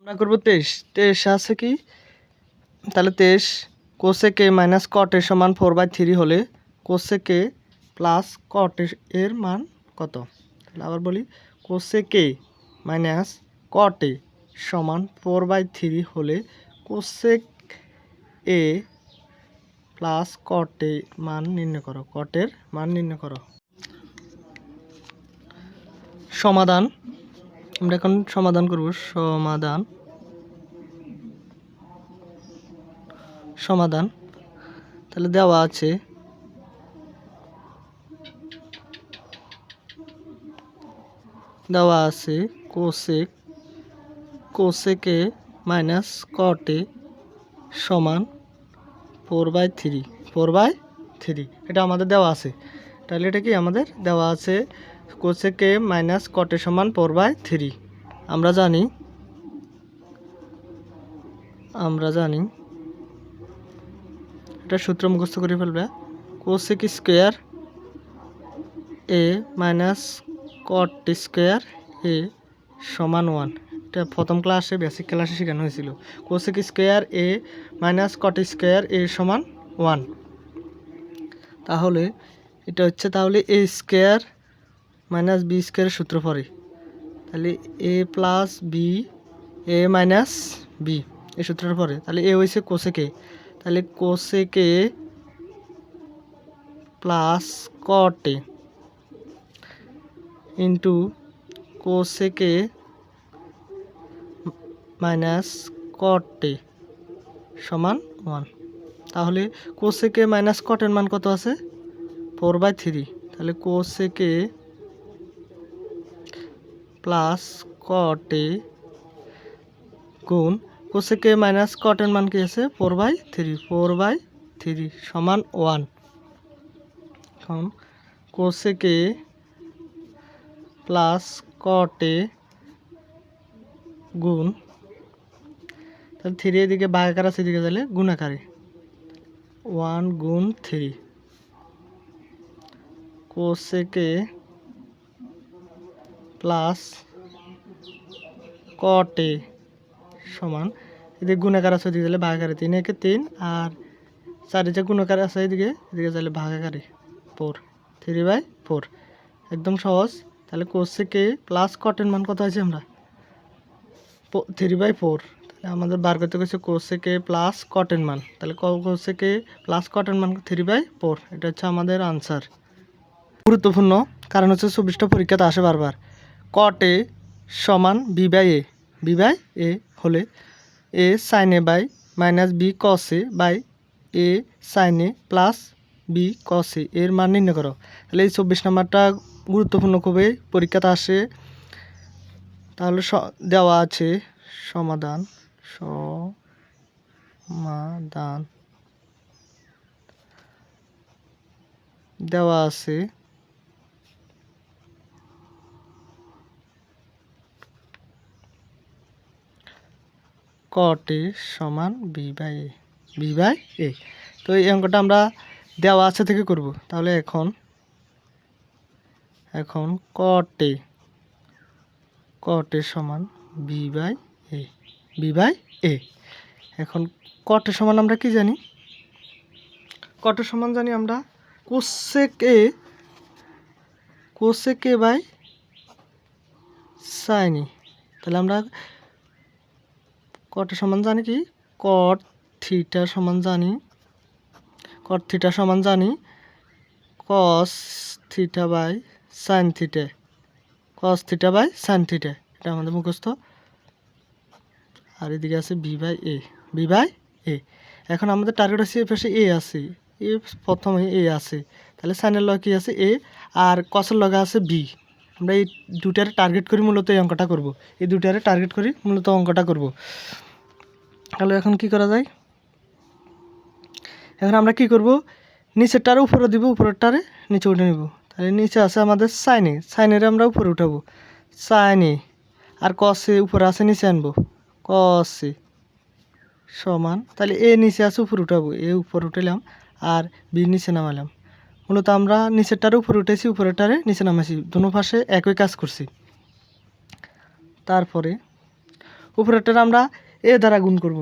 আমরা করবো 23 23 আছে কি তাহলে 23 কোসেক এ মাইনাস কট এর সমান 4/3 হলে কোসেক এ প্লাস কট এর মান কত? তাহলে আবার বলি, cosec A minus cot A সমান 4/3 হলে কোসেক এ প্লাস কট এর মান নির্ণয় করো। কটের মান নির্ণয় করো। সমাধান, আমরা এখন সমাধান করব। সমাধান তাহলে দেওয়া আছে cosec A minus cot A সমান 4/3 এটা আমাদের দেওয়া আছে। তাহলে এটা কি আমাদের দেওয়া আছে, cosec A minus cot A সমান 4/3। আমরা জানি এটা সূত্র মুখস্থ করে ফেলবে। কোসেক স্কোয়ার এ মাইনাস কট স্কোয়ার এ সমান 1। এটা প্রথম ক্লাসে বেসিক ক্লাসে শেখানো হয়েছিল। কোসেক স্কোয়ার এ মাইনাস কট স্কোয়ার এ সমান 1। তাহলে এটা হচ্ছে এ স্কোয়ার মাইনাস বি স্কোয়ারের সূত্র পড়ে। তাহলে A plus B A minus B এই সূত্রটা পড়ে। তাহলে এ হয়েছে কোসেক এ, তাহলে cosec A plus cot A into cosec A minus cot A সমান 1। তাহলে কোসেক এ মাইনাস কট এর মান কত আছে? 4/3। তাহলে কোসেক এ প্লাস কট এ গুণ কোসেক এ মাইনাস কট এর মান কি আছে? 4/3 সমান 1। এখন কোসেক এ প্লাস কট এ গুণ, তাহলে 3 এদিকে ভাগাকার আছে, এদিকে তাহলে গুণাকারে 1 গুণ 3। Cosec A plus cot A সমান, এদিকে গুণাকার আছে, এদিকে তাহলে ভাগাকারে 3 একে 3 আর 4 যে গুণাকার আছে এদিকে তাহলে ভাগাকারে 4, 3/4। একদম সহজ। তাহলে কোসেক এ প্লাস কট এর মান কত আছে? আমরা 3/4। তাহলে আমাদের বার করতে গেছে কোসেক এ প্লাস কট এর মান। তাহলে কোসেক এ প্লাস কট এর মান 3/4। এটা হচ্ছে আমাদের আনসার। গুরুত্বপূর্ণ কারণ হচ্ছে 24টা পরীক্ষাতে আসে বারবার। কট এ সমান বি/এ হলে A sine A by minus B cos A by A sine A plus B cos A এর মান নির্ণয় করো। তাহলে এই 24 নম্বরটা গুরুত্বপূর্ণ, খুবই পরীক্ষাতে আসে। তাহলে দেওয়া আছে সমাধান দেওয়া আছে কট এ সমান বি/এ। তো এই অঙ্কটা আমরা দেওয়া আছে থেকে করব। তাহলে এখন কট এ সমান বি/এ। এখন কট এ সমান আমরা কি জানি? কট এর সমান জানি আমরা কোসেক এ বাই সাইন এ। তাহলে আমরা কট এর সমান জানি কি? কট থিটা সমান জানি cos theta by sine theta. এটা আমাদের মুখস্থ। আর এদিকে আছে বি/এ। এখন আমাদের টার্গেট আছে পাশে এ আছে, প্রথমে এ আছে, তাহলে সাইনের লগ কি আছে? এ, আর কসের লগে আছে বি। আমরা এই দুটারে টার্গেট করি মূলত এই অঙ্কটা করব। তাহলে এখন কি করা যায়? এখন আমরা কি করব? নিচেরটারে উপরে দিব, উপরেরটারে নিচে উঠে নিব। তাহলে নিচে আছে আমাদের সাইনের আমরা উপরে উঠাবো সাইন এ, আর কসে উপরে আছে নিচে আনবো কসে সমান, তাহলে এ নিচে আছে উপরে উঠাবো, এ উপরে উঠালাম আর বি নিচে নামালাম। মূলত আমরা নিচেরটারে উপরে উঠেছি, উপরেরটারে নিচে নামাইছি, দুনো পাশে একই কাজ করছি। তারপরে উপরেরটারে আমরা এ দ্বারা গুণ করব,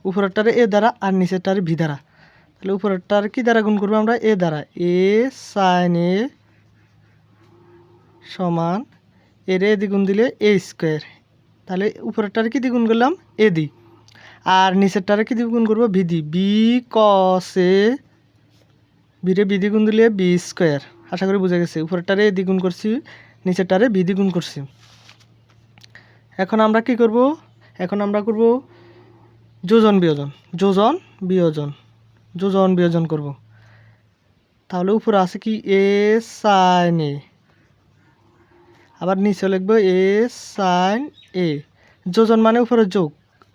উপরেরটারে এ দ্বারা আর নিচেরটারে ভি দ্বারা। তাহলে উপরেরটারে কি দ্বারা গুণ করবো আমরা? এ দ্বারা। এ সাইন এ সমান এর এ দ্বিগুণ দিলে এ স্কোয়ার। তাহলে উপরেরটারে কি দ্বিগুণ করলাম? এ দি। আর নিচেরটারে কি দ্বিগুণ করবো? বি দি। বি কস এ, বিরে বি দ্বিগুণ দিলে বি স্কোয়ার। আশা করি বুঝে গেছে। উপরেরটারে এ দ্বিগুণ করছি, নিচেরটারে বি দ্বিগুণ করছি। এখন আমরা কি করব? এখন আমরা করব যোজন বিয়োজন, যোজন বিয়োজন, যোজন বিয়োজন করব। তাহলে উপরে আছে কি? এ সাইন এ, আবার নিচে লিখবো এ সাইন এ। যোজন মানে উপরে যোগ,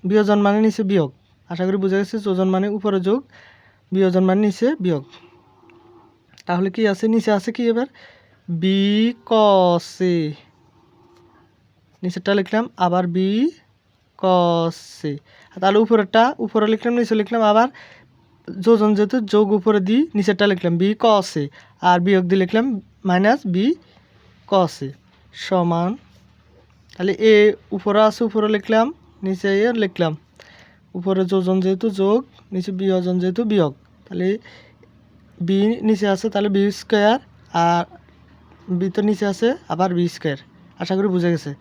বিয়োজন মানে নিচে বিয়োগ। আশা করি বুঝে গেছে। যোজন মানে উপরে যোগ, বিয়োজন মানে নিচে বিয়োগ। তাহলে কি আছে? নিচে আছে কি এবার? বি কস এ, নিচেরটা লিখলাম, আবার বি কস এ। তাহলে উপরেরটা উপরে লিখলাম, নিচে লিখলাম, আবার যোজন যেহেতু যোগ উপরে দিই, নিচেরটা লিখলাম বি কস এ, আর বিয়োগ দিয়ে লিখলাম মাইনাস বি কস এ সমান। তাহলে এ উপরে আছে, উপরে লিখলাম, নিচে এ লিখলাম। উপরে যোজন যেহেতু যোগ, নিচে বিয়োজন যেহেতু বিয়োগ। তাহলে বি নিচে আছে, তাহলে বি স্কোয়ার, আর বি তো নিচে আছে, আবার বি স্কোয়ার। আশা করি বুঝে গেছে।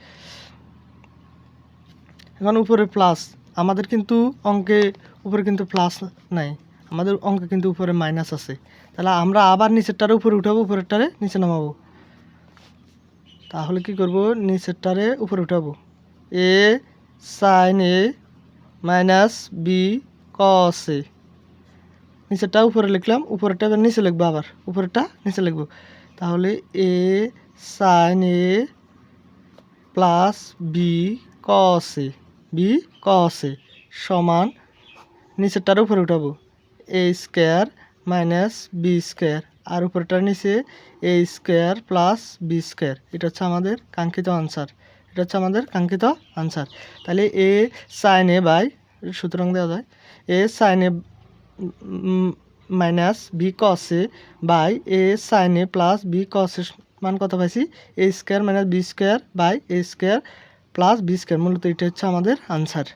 এখন উপরে প্লাস, আমাদের কিন্তু অঙ্কে উপরে কিন্তু প্লাস নাই, আমাদের অঙ্কে কিন্তু উপরে মাইনাস আছে। তাহলে আমরা আবার নিচেরটারে উপরে উঠাবো, উপরেরটারে নিচে নামাবো। তাহলে কি করব? নিচেরটারে উপরে উঠাবো। এ sine A minus B cos এ, নিচেরটা উপরে লিখলাম, উপরেরটা এবার নিচে লিখবো, আবার উপরেরটা নিচে লিখবো। তাহলে এ sine A plus B cos A, B cos এ সমান, নিচেরটার উপরে উঠাবো এ স্কোয়ার মাইনাস বি স্কোয়ার, আর উপরেটার নিচে এ স্কোয়ার প্লাস বি স্কোয়ার। এটা হচ্ছে আমাদের কাঙ্ক্ষিত আনসার, এটা হচ্ছে আমাদের কাঙ্ক্ষিত আনসার। তাহলে এ সাইন এ বাই, সুতরাং দেওয়া যায় A sine A minus B cos A by A sine A plus B cos A মান কত পাইছি? A square minus B square by A square plus B square. মূলত এটা হচ্ছে আমাদের আনসার।